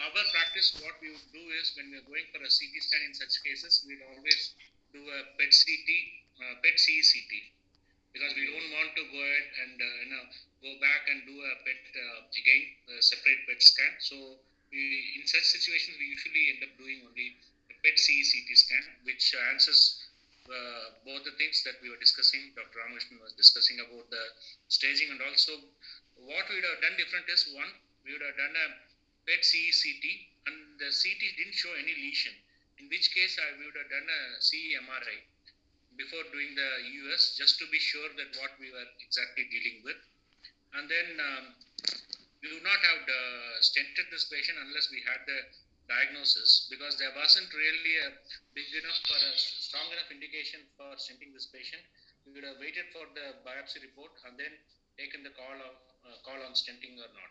our practice, what we would do is when we are going for a CT scan in such cases, we'd always do a PET CT, PET CECT, because we don't want to go ahead and go back and do a PET again, a separate PET scan. So in such situations, we usually end up doing only a PET CECT scan, which answers both the things that we were discussing. Dr. Ramakrishnan was discussing about the staging, and also what we would have done different is, one, we would have done a PET CECT and the CT didn't show any lesion, in which case we would have done a CE-MRI before doing the US, just to be sure that what we were exactly dealing with. And then we would not have stented this patient unless we had the diagnosis, because there wasn't really a big enough or a strong enough indication for stenting this patient. We would have waited for the biopsy report and then taken the call on stenting or not.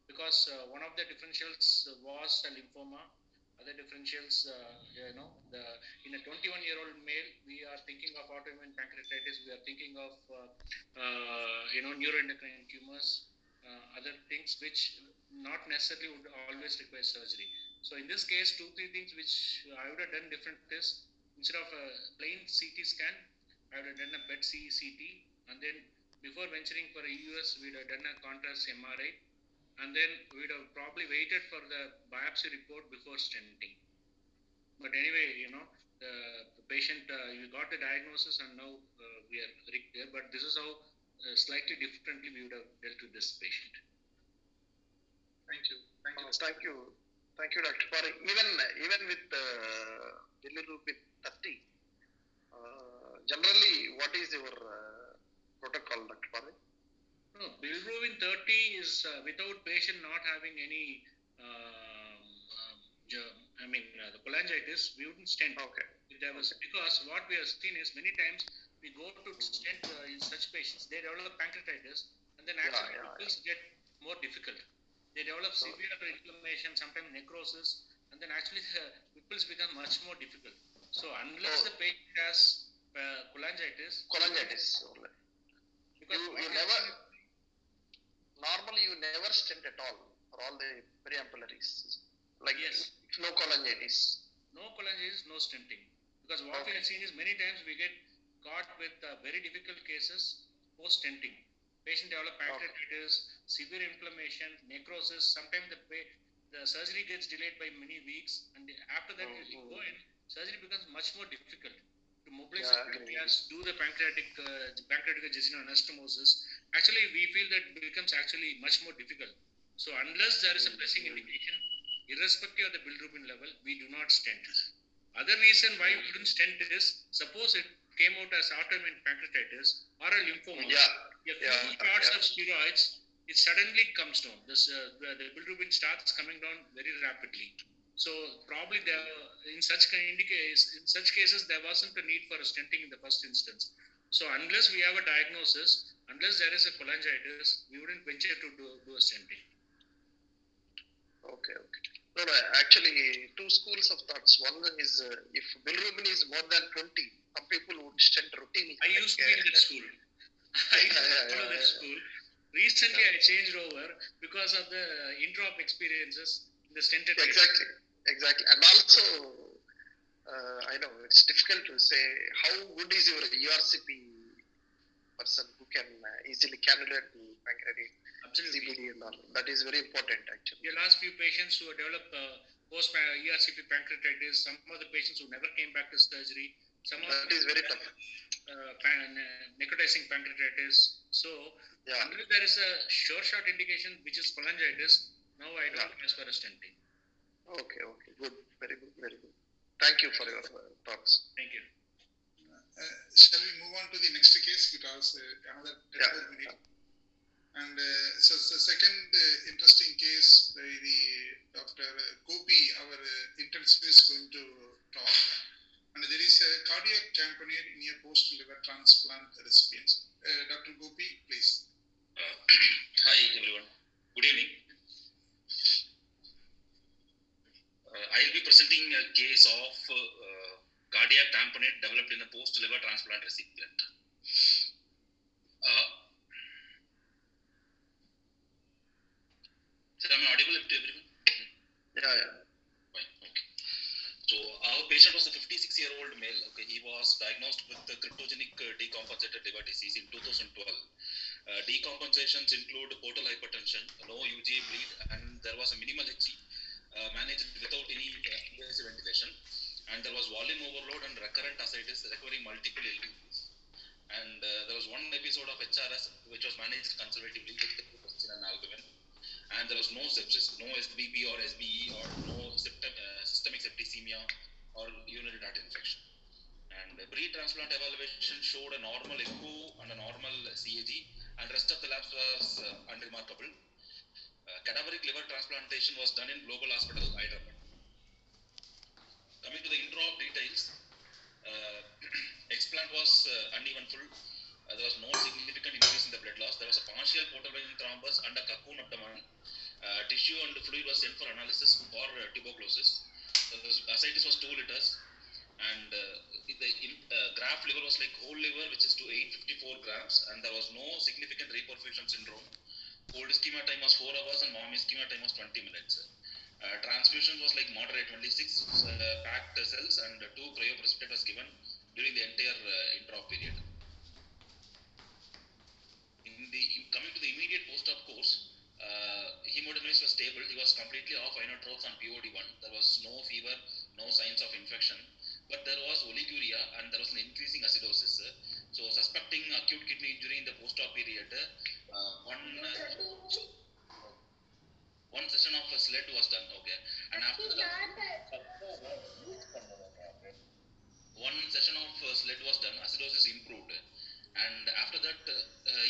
Because one of the differentials was a lymphoma. Other differentials, in a 21-year-old male, we are thinking of autoimmune pancreatitis. We are thinking of, neuroendocrine tumors, other things which not necessarily would always require surgery. So in this case, 2-3 things which I would have done different is, instead of a plain CT scan, I would have done a PET CT, and then before venturing for a US, we would have done a contrast MRI, and then we would have probably waited for the biopsy report before stenting. But anyway, the patient, we got the diagnosis, and now we are very clear. But this is how slightly differently we would have dealt with this patient. Thank you. Thank you, Dr. Parekh. Even with a little bit 30, generally, what is your protocol, Dr. Parekh? No, bilirubin 30 is without patient not having any, the cholangitis, we wouldn't stent. Okay. Because what we have seen is many times we go to stent in such patients, they develop pancreatitis, and then actually pills get more difficult. They develop severe inflammation, sometimes necrosis, and then actually the pills become much more difficult. So unless the patient has cholangitis, because normally you never stent at all for all the periampullaries. Like yes. No cholangitis. No cholangitis, no stenting. Because what we have seen is many times we get caught with very difficult cases post stenting. Patient develop pancreatitis, severe inflammation, necrosis. Sometimes the surgery gets delayed by many weeks, and after that you go in, surgery becomes much more difficult. To mobilize the pancreas, do the pancreatic jejunal anastomosis. Actually, we feel that becomes actually much more difficult. So unless there is a pressing indication, irrespective of the bilirubin level, we do not stent. Other reason why we wouldn't stent is, suppose it came out as autoimmune pancreatitis or a lymphoma. A few shots of steroids, it suddenly comes down. The bilirubin starts coming down very rapidly. So probably in such cases, there wasn't a need for a stenting in the first instance. So unless we have a diagnosis, unless there is a cholangitis, we wouldn't venture to do a stenting. Okay. No, actually, two schools of thoughts. One is if bilirubin is more than 20, some people would stent routinely. I used to be in that school. That school. Recently, I changed over because of the intra-op experiences in the stented. Exactly. And also, I know it's difficult to say how good is your ERCP person who can easily cannulate the pancreatic CBD and all. That is very important actually. Your last few patients who developed post ERCP pancreatitis, some of the patients who never came back to surgery, that is very tough. Necrotizing pancreatitis. So, unless there is a sure shot indication which is cholangitis, now I don't ask for a stenting. Okay, good, very good. Thank you for your thoughts. Thank you. Shall we move on to the next case, because another 10 minutes. And so the second interesting case, the Dr. Gopi, our intensivist, is going to talk. And there is a cardiac tamponade in a post-liver transplant recipients. Dr. Gopi, please. Hi everyone. Good evening. I'll be presenting a case of cardiac tamponade developed in a post-liver transplant recipient. Sir, am I audible to everyone? Yeah. Fine. Okay. So our patient was a 56-year-old male. Okay, he was diagnosed with the cryptogenic decompensated liver disease in 2012. Decompensations include portal hypertension, no UGA bleed, and there was a minimal HE managed without any invasive ventilation. And there was volume overload and recurrent ascites requiring multiple LVPs. And there was one episode of HRS which was managed conservatively with and albumin. And there was no sepsis, no SBB or SBE, or no systemic septicemia or urinary tract infection. And pre-transplant evaluation showed a normal echo and a normal CAG, and rest of the labs was unremarkable. Cadaveric liver transplantation was done in Global Hospital, Hyderabad. Coming to the intra-op details, explant was uneventful. There was no significant increase in the blood loss. There was a partial portal vein thrombus and a cocoon abdomen. Tissue and fluid was sent for analysis for tuberculosis. Ascites was 2 liters, and the graft liver was like whole liver, which is to 854 grams, and there was no significant reperfusion syndrome. Cold ischemia time was 4 hours, and warm ischemia time was 20 minutes. Transfusion was like moderate, only 6 packed cells, and 2 cryoprecipitate was given during the entire intra-op period. Coming to the immediate post-op course, hemodynamics was stable. He was completely off inotropes on POD1. There was no fever, no signs of infection, but there was oliguria and there was an increasing acidosis. So suspecting acute kidney injury in the post-op period, one session of sled was done. Okay, and after that, one session of sled was done, acidosis improved, and after that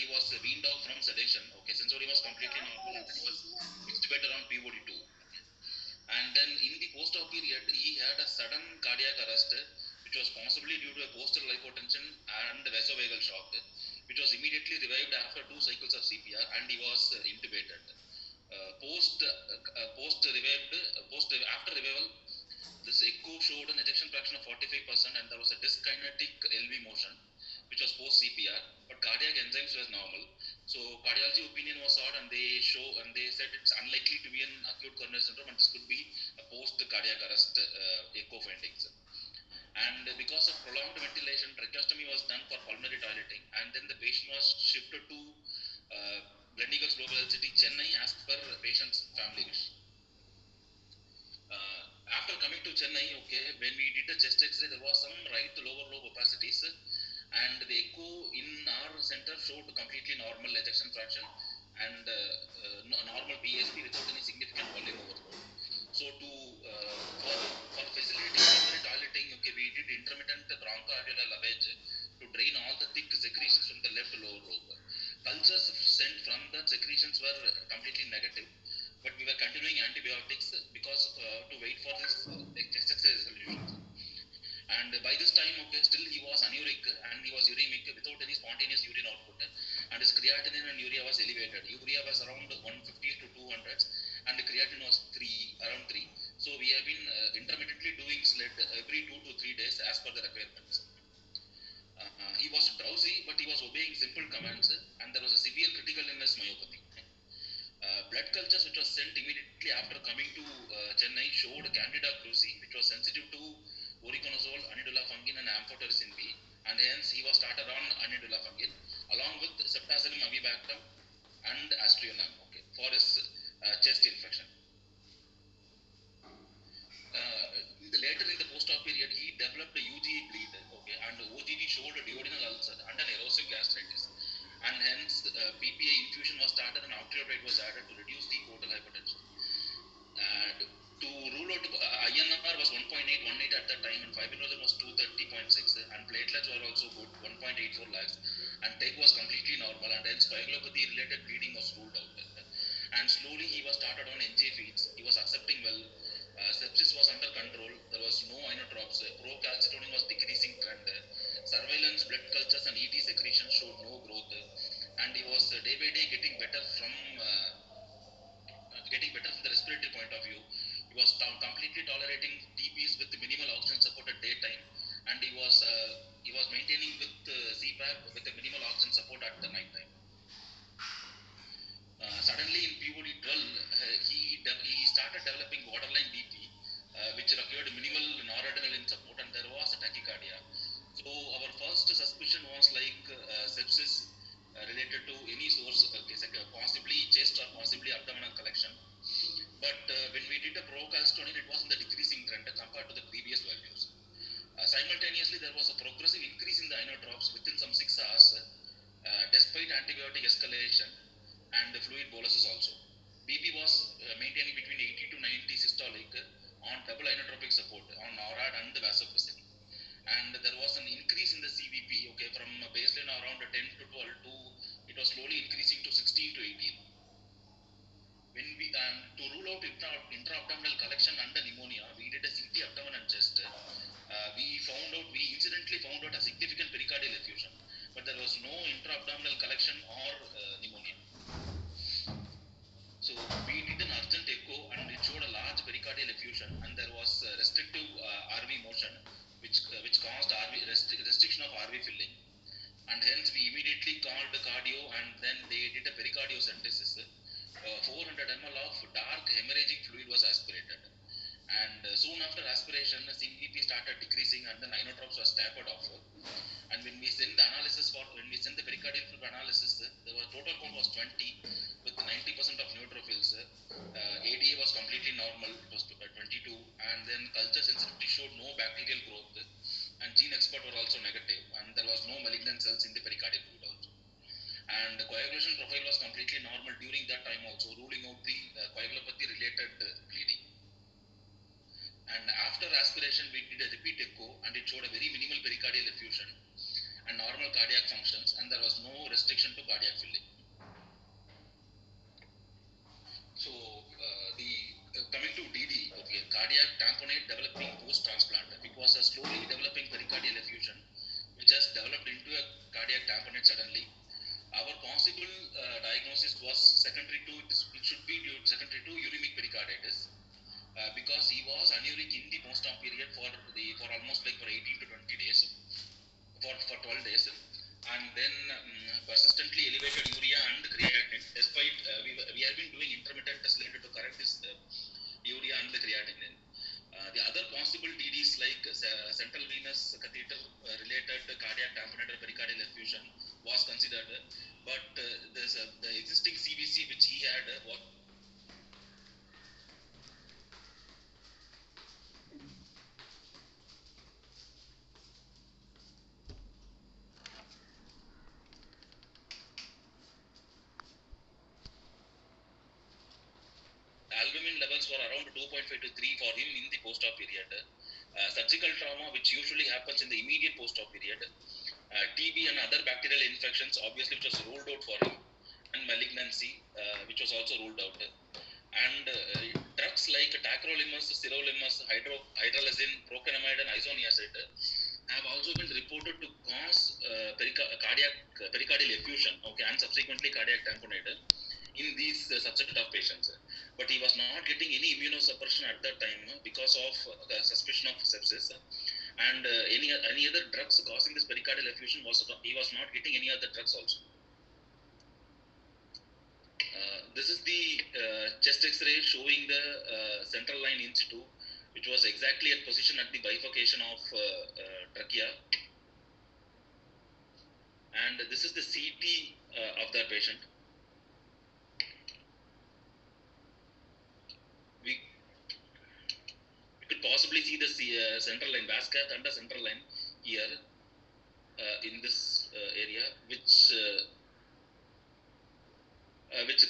he was weaned off from sedation. Okay, sensory was completely normal, and he was extubated on POD2. And then in the post-op period, he had a sudden cardiac arrest, which was possibly due to a postural hypotension and vasovagal shock, which was immediately revived after 2 cycles of CPR, and he was intubated. After revival, this echo showed an ejection fraction of 45%, and there was a dyskinetic LV motion, which was post CPR, but cardiac enzymes was normal. So cardiology opinion was sought, and they said it's unlikely to be an acute coronary syndrome, and this could be a post cardiac arrest echo findings. And because of prolonged ventilation, tracheostomy was done for pulmonary toileting, and then the patient was shifted to Gleneagles Global Health City, Chennai, as per patient's family wish. After coming to Chennai, okay, when we did the chest X-ray, there was some right lower lobe opacities, and the echo in our center showed completely normal ejection fraction and normal PSP without any significant volume overload. So for facilitating pulmonary toileting, okay, we did intermittent bronchoalveolar lavage to drain all the thick secretions from the left lower lobe. Cultures sent from the secretions were completely negative, but we were continuing antibiotics because to wait for this chest X-ray resolution. And by this time, okay, still he was anuric and he was uremic without any spontaneous urine output, and his creatinine and urea was elevated. Urea was around 150 to 200, and the creatinine was around 3. So we have been intermittently doing sled every 2 to 3 days as per the requirements. He was drowsy, but he was obeying simple commands, and there was a severe critical illness myopathy. Blood cultures which was sent immediately after coming to Chennai showed Candida krusei, which was sensitive to voriconazole, Anidula fungin, and amphotericin B, and hence he was started on Anidula fungin along with Ceftazidime avibactam and Aztreonam, okay, for his chest infection. Later in the post-op period, he developed a UGA bleed, okay, and OGD showed a duodenal ulcer and an erosive gastritis, and hence PPA infusion was started and octreotide was added to reduce the portal hypertension. To rule out, INR was 1.818 at that time, and fibrinogen was 230.6, and platelets were also good, 1.84 lakhs, and TEG was completely normal, and hence coagulopathy related bleeding was ruled out. And slowly he was started on NJ feeds. He was accepting well. Sepsis was under control. There was no inotropes. Procalcitonin was decreasing trend. Surveillance blood cultures and ET secretion showed no growth, and he was day by day getting better from the respiratory point of view. He was completely tolerating TPs with minimal oxygen support at daytime, and he was maintaining with CPAP with a minimal oxygen support at the night time. Suddenly in POD 12, he started developing borderline BP, which required minimal noradrenaline support, and there was a tachycardia. So our first suspicion was like sepsis related to any source, like possibly chest or possibly abdominal collection. But when we did the procalcitonin, it was in the decreasing trend compared to the previous values. Simultaneously, there was a progressive increase in the inotropes within some 6 hours, despite antibiotic escalation and the fluid boluses also. BP was maintaining between 80 to 90 systolic on double inotropic support on NORAD and the vasopressin. And there was an increase in the CVP, okay, from a baseline around 10 to 12 to it was slowly increasing to 16 to 18. When we to rule out intra-abdominal collection under pneumonia, we did a CT abdomen and chest. We incidentally found out a significant pericardial effusion, but there was no intra-abdominal collection or pneumonia. So we did an urgent echo and it showed a large pericardial effusion, and there was restrictive RV motion, which caused restriction of RV filling, and hence we immediately called the cardio, and then they did a pericardiocentesis. 400 ml of dark hemorrhagic fluid was aspirated, and soon after aspiration, CVP started decreasing, and then inotropes was tapered off. And when we send the pericardial fluid analysis, the total count was 20 with 90% of neutrophils. ADA was completely normal, it was 22, and then culture sensitivity showed no bacterial growth, and gene export were also negative, and there was no malignant cells in the pericardial fluid also. And the coagulation profile was completely normal during that time also, ruling out the coagulopathy related bleeding. And after aspiration, we did a repeat echo, and it showed a very minimal pericardial effusion and normal cardiac functions, and there was no restriction to cardiac filling. So coming to DD, okay, cardiac tamponade developing post-transplant. It was a slowly developing pericardial effusion, which has developed into a cardiac tamponade suddenly. Our possible diagnosis was secondary to uremic pericarditis, because he was anuric in the post-op period for almost like for 18 to 20 days, for 12 days, and then persistently elevated urea and creatinine, despite we have been doing intermittent tests related to correct this urea and the creatinine. The other possible DDs like central venous catheter related cardiac tamponade pericardial effusion was considered, but the existing CVC which he had was albumin levels were around 2.5 to 3 for him in the post-op period. Surgical trauma, which usually happens in the immediate post-op period. TB and other bacterial infections, obviously, which was ruled out for him, and malignancy, which was also ruled out. And drugs like tacrolimus, sirolimus, hydralazine, procainamide, and isoniazid have also been reported to cause pericardial effusion, okay, and subsequently cardiac tamponade in these subset of patients. But he was not getting any immunosuppression at that time because of the suspicion of sepsis, and any other drugs causing this pericardial effusion he was not getting any other drugs also. This is the chest X-ray showing the central line in situ, which was exactly at position at the bifurcation of trachea, and this is the CT of that patient. We could possibly see the central line, vas cath and the central line here in this area, which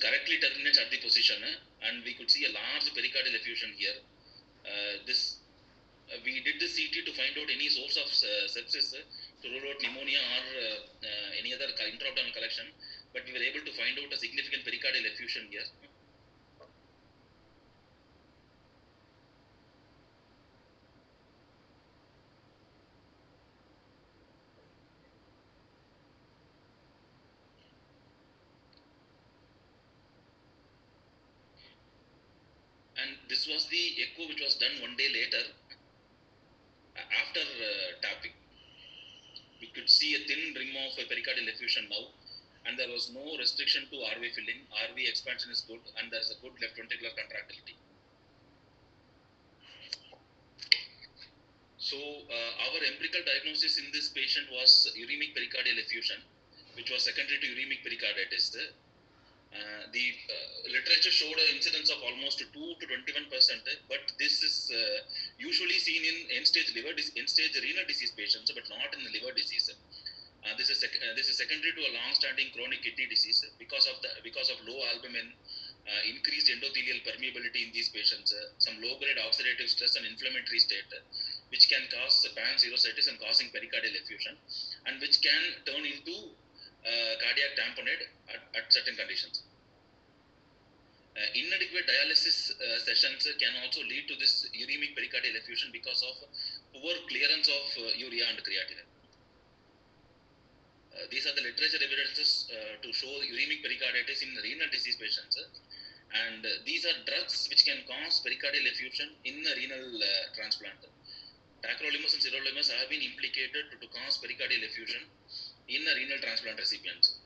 correctly terminates at the position, and we could see a large pericardial effusion here. We did the CT to find out any source of sepsis, to rule out pneumonia or any other intra-abdominal collection, but we were able to find out a significant pericardial effusion here. And this was the echo which was done one day later after tapping. We could see a thin rim of a pericardial effusion now, and there was no restriction to RV filling. RV expansion is good, and there's a good left ventricular contractility. So our empirical diagnosis in this patient was uremic pericardial effusion, which was secondary to uremic pericarditis. The literature showed an incidence of almost 2 to 21%, but this is usually seen in end-stage renal disease patients, but not in the liver disease. This is secondary to a long-standing chronic kidney disease because of low albumin, increased endothelial permeability in these patients, some low-grade oxidative stress and inflammatory state, which can cause panxirrhocytis and causing pericardial effusion, and which can turn into cardiac tamponade at certain conditions. Inadequate dialysis sessions can also lead to this uremic pericardial effusion because of poor clearance of urea and creatinine. These are the literature evidences to show uremic pericarditis in renal disease patients, and these are drugs which can cause pericardial effusion in a renal transplant. Tacrolimus and sirolimus have been implicated to cause pericardial effusion in a renal transplant recipients.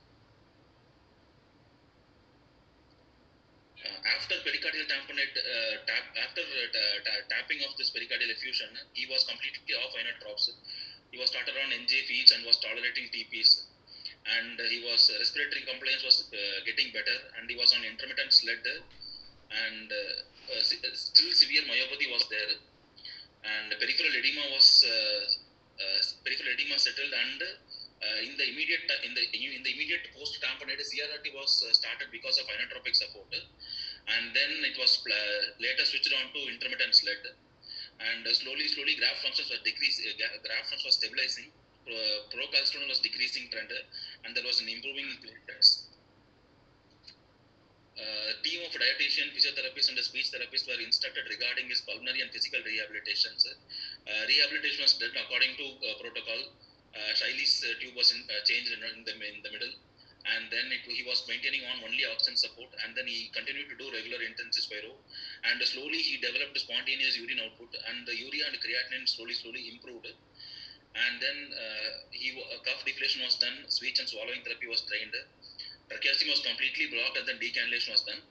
After pericardial tamponade, tapping of this pericardial effusion, he was completely off inotropes. He was started on NJ feeds and was tolerating TPs, and respiratory compliance was getting better, and he was on intermittent SLED, and still severe myopathy was there, and peripheral edema settled, and in the immediate post tamponade, CRRT was started because of inotropic support, and then it was later switched on to intermittent SLED, and slowly graft functions was graft function was stabilizing, procalcitonin was decreasing trend, and there was an improving platelets. Team of dietitian, physiotherapists, and speech therapists were instructed regarding his pulmonary and physical rehabilitations. Rehabilitation was done according to protocol. Shiley's tube was changed in the middle, and then he was maintaining on only oxygen support, and then he continued to do regular intensive spiro, and slowly he developed spontaneous urine output, and the urea and creatinine slowly improved, and then cuff deflation was done, speech and swallowing therapy was trained, tracheostomy was completely blocked, and then decannulation was done,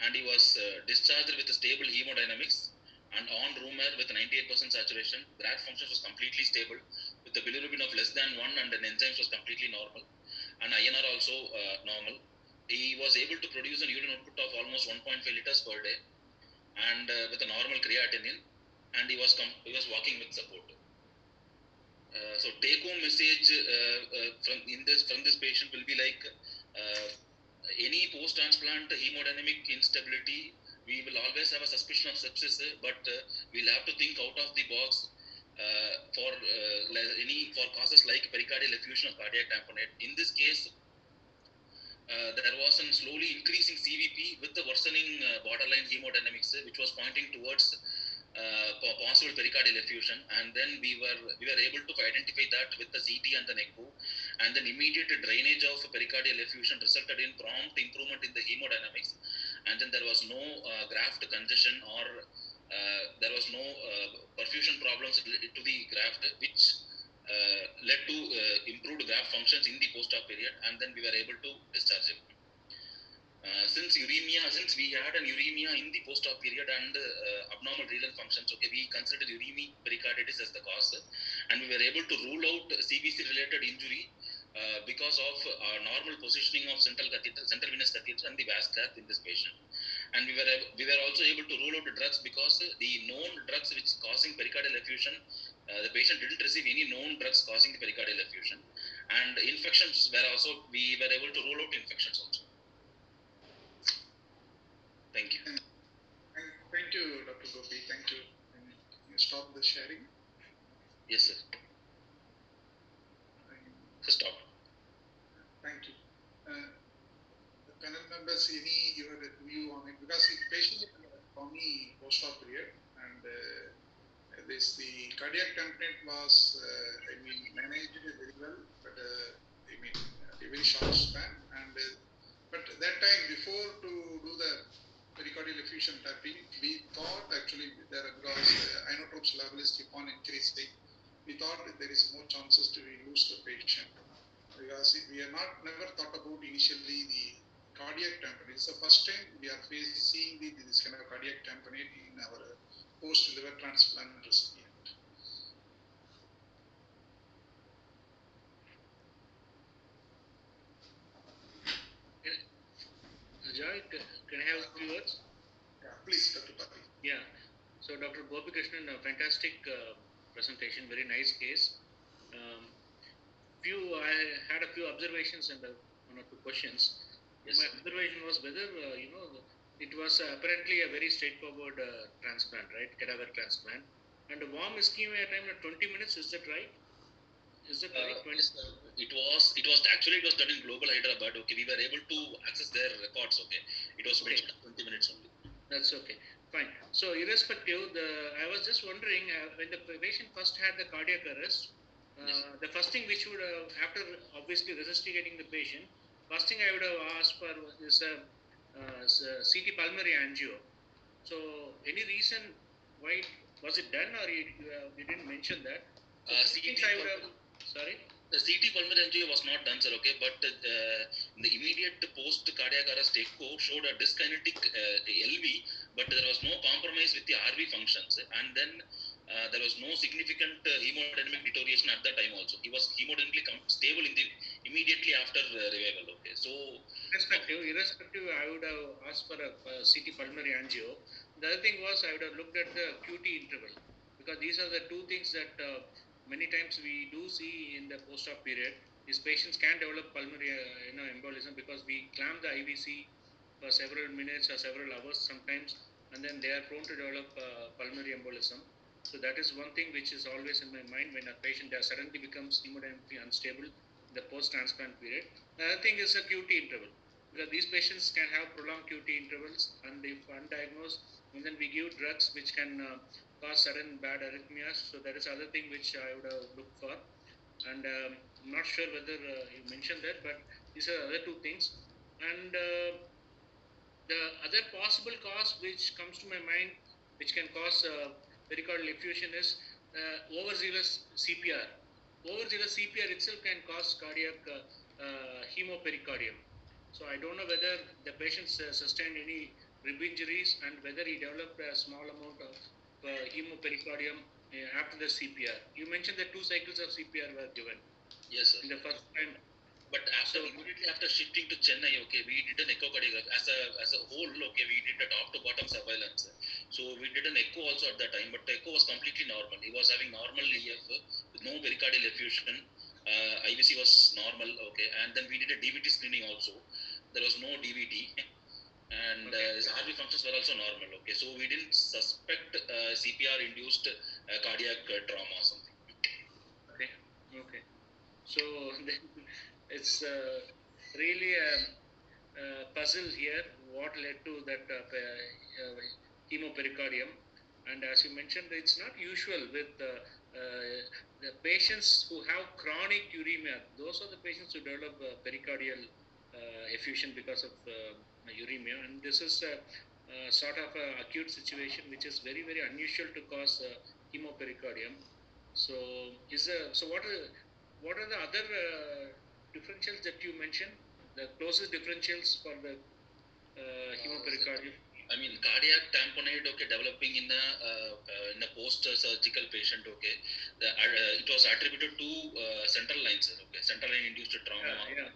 and he was discharged with stable hemodynamics and on room air with 98% saturation. Graft function was completely stable with the bilirubin of less than 1, and the enzymes was completely normal, and INR also normal. He was able to produce an urine output of almost 1.5 liters per day, and with a normal creatinine, and he was walking with support. So take home message from this patient will be like, any post transplant hemodynamic instability, we will always have a suspicion of sepsis, but we'll have to think out of the box for causes like pericardial effusion or cardiac tamponade. In this case, there was a slowly increasing CVP with the worsening borderline hemodynamics, which was pointing towards possible pericardial effusion, and then we were able to identify that with the CT and the echo, and then immediate drainage of pericardial effusion resulted in prompt improvement in the hemodynamics, and then there was no graft congestion, or there was no perfusion problems to the graft, which led to improved graft functions in the post-op period, and then we were able to discharge him. Since we had an uremia in the post-op period and abnormal renal functions, okay, we considered uremic pericarditis as the cause, and we were able to rule out CVC-related injury because of normal positioning of central venous catheter and the vas cleft in this patient. And we were also able to rule out the drugs because the known drugs which causing pericardial effusion, the patient didn't receive any known drugs causing the pericardial effusion, and infections we were able to rule out infections also. Thank you. Thank you, Dr. Gopi. Thank you. Can you stop the sharing? Yes, sir. Stop. Thank you. The panel members, your view on it? Because the patient is in a chronic post-op period, and the cardiac tamponade was, managed very well, but a very short span, and but that time before to do the pericardial effusion tapping, we thought actually because inotropes level is keep on increasing, we thought that there is more chances to lose the patient. because we are never thought about initially the cardiac tamponade. It's the first time we are seeing this kind of cardiac tamponade in our post liver transplant recipient. Joy, can I have a few words? Yeah, please, Dr. Pati. Yeah. So Dr. Gopikrishnan, a fantastic presentation, very nice case. I had a few observations and one or two questions. Yes, My sir. observation was whether it was apparently a very straightforward transplant, right? Cadaver transplant, and a warm ischemia time at 20 minutes. Is that right? Is that right? Yes, sir. It was actually it was done in Global Hyderabad. Okay, we were able to access their records. Okay, it was Okay. mentioned 20 minutes only. That's okay. Fine. So irrespective, I was just wondering when the patient first had the cardiac arrest, Yes. the first thing which would after obviously resuscitating the patient, first thing I would have asked for is a CT pulmonary angio. So any reason why was it done, or you didn't mention that? So CT I would have. Sorry. The CT pulmonary angio was not done, sir. Okay, but the immediate post cardiac arrest echo showed a dyskinetic LV, but there was no compromise with the RV functions, and then there was no significant hemodynamic deterioration at that time. Also, he was hemodynamically stable in the immediately after revival. Okay, so irrespective, I would have asked for a CT pulmonary angio. The other thing was I would have looked at the QT interval, because these are the two things that many times we do see in the post-op period. These patients can develop pulmonary embolism because we clamp the IVC for several minutes or several hours sometimes, and then they are prone to develop pulmonary embolism. So that is one thing which is always in my mind when a patient suddenly becomes hemodynamically unstable in the post-transplant period. The other thing is a QT interval, because these patients can have prolonged QT intervals, and if undiagnosed, and then we give drugs which can cause sudden bad arrhythmias. So that is other thing which I would have looked for, and I'm not sure whether you mentioned that, but these are other two things. And the other possible cause which comes to my mind, which can cause pericardial effusion, is overzealous CPR. Overzealous CPR itself can cause cardiac hemopericardium. So I don't know whether the patient sustained any rib injuries and whether he developed a small amount of hemopericardium after the CPR. You mentioned that 2 cycles of CPR were given. Yes, sir. In the first time. But immediately after shifting to Chennai, okay, we did an echocardiogram as a whole. Okay, we did a top to bottom surveillance. So we did an echo also at that time, but the echo was completely normal. He was having normal EF with no pericardial effusion. IVC was normal. Okay, and then we did a DVT screening also. There was no DVT, and his RV functions were also normal. Okay, so we didn't suspect CPR induced cardiac trauma or something. Okay. So it's really a puzzle here. What led to that hemopericardium? And as you mentioned, it's not usual with the patients who have chronic uremia. Those are the patients who develop pericardial effusion because of uremia, and this is a sort of a acute situation which is very, very unusual to cause hemopericardium. So what are the other differentials that you mentioned? The closest differentials for the hemopericardium? I mean, cardiac tamponade, okay, developing in a post-surgical patient, okay. It was attributed to central line, sir, okay, central line induced trauma. Yeah.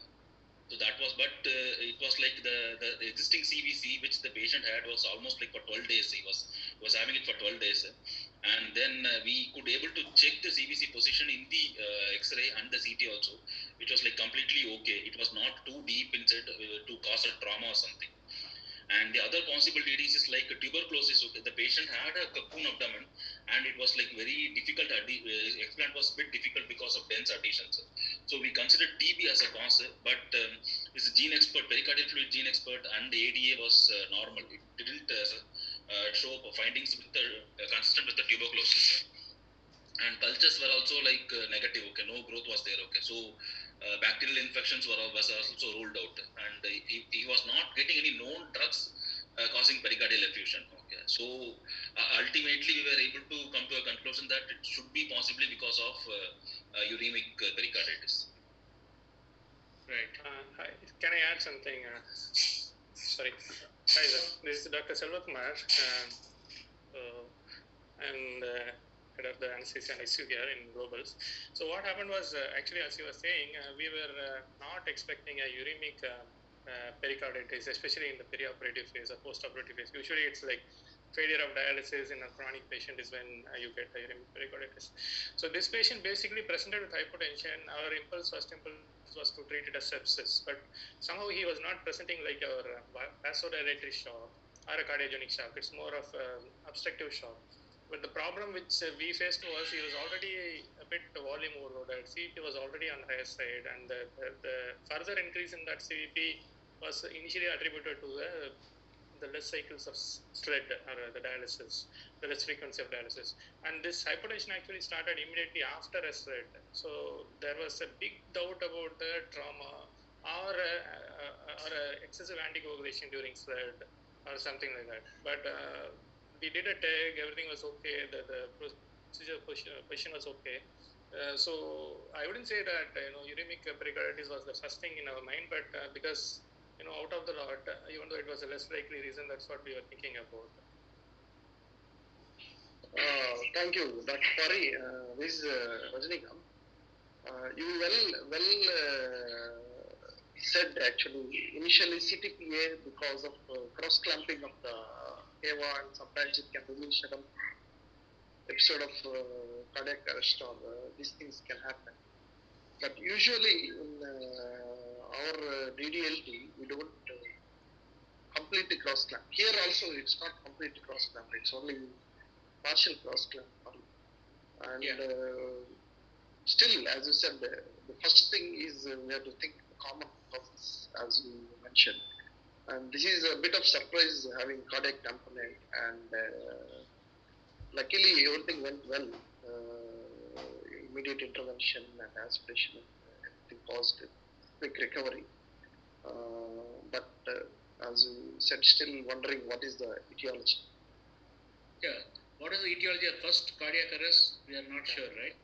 So that was, but it was like the existing CVC which the patient had was almost like for 12 days. He was having it for 12 days, and then we could able to check the CVC position in the X-ray and the CT also, which was like completely okay. It was not too deep inside to cause a trauma or something. And the other possible disease is like tuberculosis. Okay, the patient had a cocoon abdomen, and it was like very difficult. Explant was a bit difficult because of dense adhesions. So we considered TB as a cause, but his gene expert, pericardial fluid gene expert, and the ADA was normal. It didn't show findings with consistent with the tuberculosis. And cultures were also like negative. Okay, no growth was there. Okay, so bacterial infections was also ruled out, and he was not getting any known drugs causing pericardial effusion. Okay, so ultimately we were able to come to a conclusion that it should be possibly because of uremic pericarditis. Right. Hi, can I add something? Sorry. Hi, sir. This is Dr. Selva Kumar, and head of the anesthesia and ICU here in Globals. So what happened was, actually, as you were saying, we were not expecting a uremic pericarditis, especially in the perioperative phase or post-operative phase. Usually, it's like failure of dialysis in a chronic patient is when you get a uremic pericarditis. So this patient basically presented with hypotension. Our first impulse was to treat it as sepsis, but somehow he was not presenting like our vasodilatory shock or a cardiogenic shock. It's more of obstructive shock. But the problem which we faced was he was already a bit volume overloaded. CVP was already on the higher side, and the further increase in that CVP was initially attributed to the less cycles of SLED or the dialysis, the less frequency of dialysis. And this hypertension actually started immediately after a SLED. So there was a big doubt about the trauma or excessive anticoagulation during SLED or something like that. But we did a tag, everything was okay, the procedure position was okay. So I wouldn't say that uremic pericarditis was the first thing in our mind, but because out of the lot, even though it was a less likely reason, that's what we were thinking about. Thank you, Dr. Pari. This is Rajnikant. You said actually initially CTPA because of cross clamping of the KEVA, and sometimes it can really sudden episode of cardiac arrest, or these things can happen. But usually in our DDLT, we don't completely cross clamp. Here also, it's not completely cross clamp. It's only partial cross clamp. And still, as you said, the first thing is we have to think the common causes, as you mentioned. And this is a bit of surprise having cardiac component, and luckily everything went well. Immediate intervention and aspiration, everything positive, quick recovery. But as you said, still wondering what is the etiology. Yeah, what is the etiology of first cardiac arrest? We are not sure, right?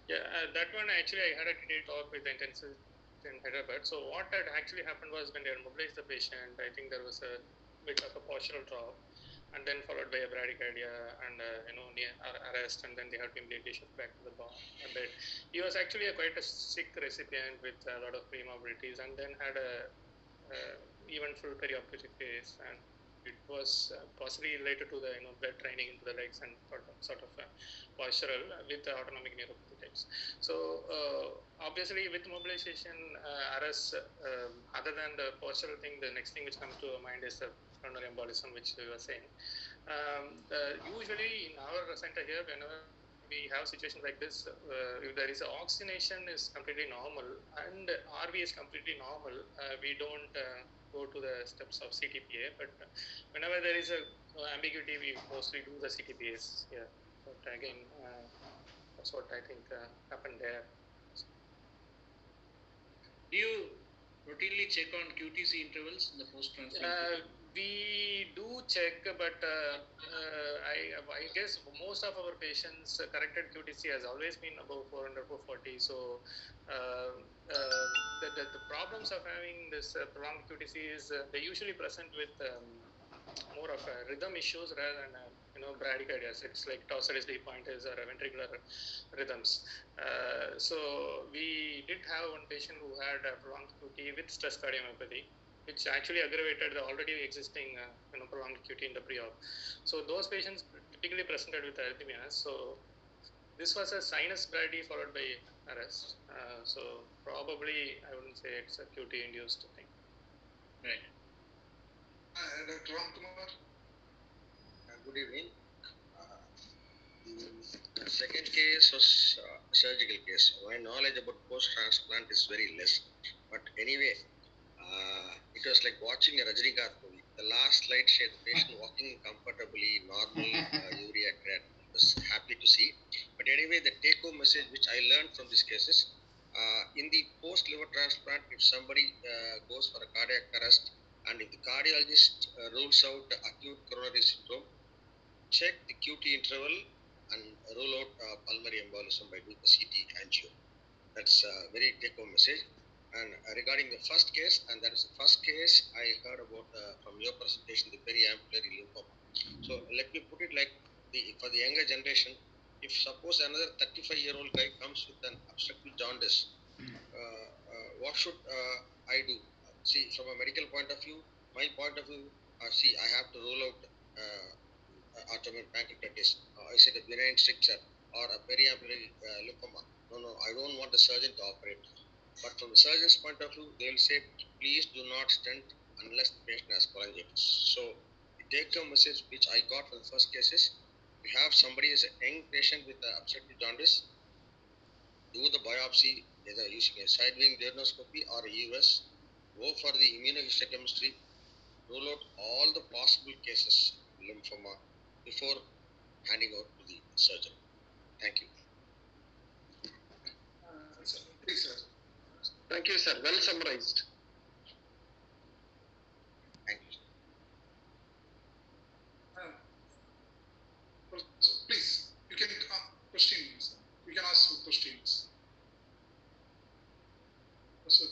Yeah, that one actually I had a detailed talk with the intensive in Hyderabad. So what had actually happened was when they mobilized the patient, I think there was a bit of a postural drop, and then followed by a bradycardia and near arrest, and then they had to immediately shift back to the bed. He was actually quite a sick recipient with a lot of comorbidities, and then had a eventful perioperative phase, and it was possibly related to the blood draining into the legs and sort of postural with autonomic neuropathy types. So obviously with mobilization arrest, other than the postural thing, the next thing which comes to our mind is the pulmonary embolism, which we were saying. Usually in our center here, whenever we have situations like this, if there is a oxygenation is completely normal and RV is completely normal, we don't go to the steps of CTPA. But whenever there is a ambiguity, we mostly do the CTPAs. Yeah, but again, that's what I think happened there. Do you routinely check on QTC intervals in the post-transfusion? We do check, but I guess most of our patients corrected QTC has always been above 400, 440. So the problems of having this prolonged QTC is they usually present with more of rhythm issues rather than bradycardias. It's like Torsades de pointes or ventricular rhythms. So we did have one patient who had a prolonged QT with stress cardiomyopathy, which actually aggravated the already existing prolonged QT in the pre-op. So those patients typically presented with arrhythmias. So this was a sinus brady followed by arrest. So probably I wouldn't say it's a QT induced thing. Right. Dr. Ram Kumar. Good evening. The second case was a surgical case. My knowledge about post-transplant is very less. But anyway, it was like watching a Rajinikanth movie. The last slide showed the patient walking comfortably, normal urea creatinine. I was happy to see. But anyway, the take-home message which I learned from these cases, in the post-liver transplant, if somebody goes for a cardiac arrest, and if the cardiologist rules out acute coronary syndrome, check the QT interval and rule out pulmonary embolism by doing the CT angio. That's a very take-home message. And regarding the first case, and that is the first case I heard about from your presentation, the periampullary lymphoma. So let me put it like for the younger generation, if suppose another 35-year-old guy comes with an obstructive jaundice, what should I do? See, from a medical point of view, my point of view, see, I have to rule out autoimmune pancreatitis. Is it a benign stricture or a periampullary lymphoma? No, I don't want the surgeon to operate. But from the surgeon's point of view, they will say, please do not stent unless the patient has cholangitis. So the take-home message which I got from the first case is, we have somebody as a young patient with obstructive jaundice, do the biopsy either using a side wing duodenoscopy or a US, go for the immunohistochemistry, rule out all the possible cases of lymphoma before handing out to the surgeon. Thank you. Please, sir. Thank you, sir. Well summarized. Thank you. Please, you can questions. You can ask questions. Sir.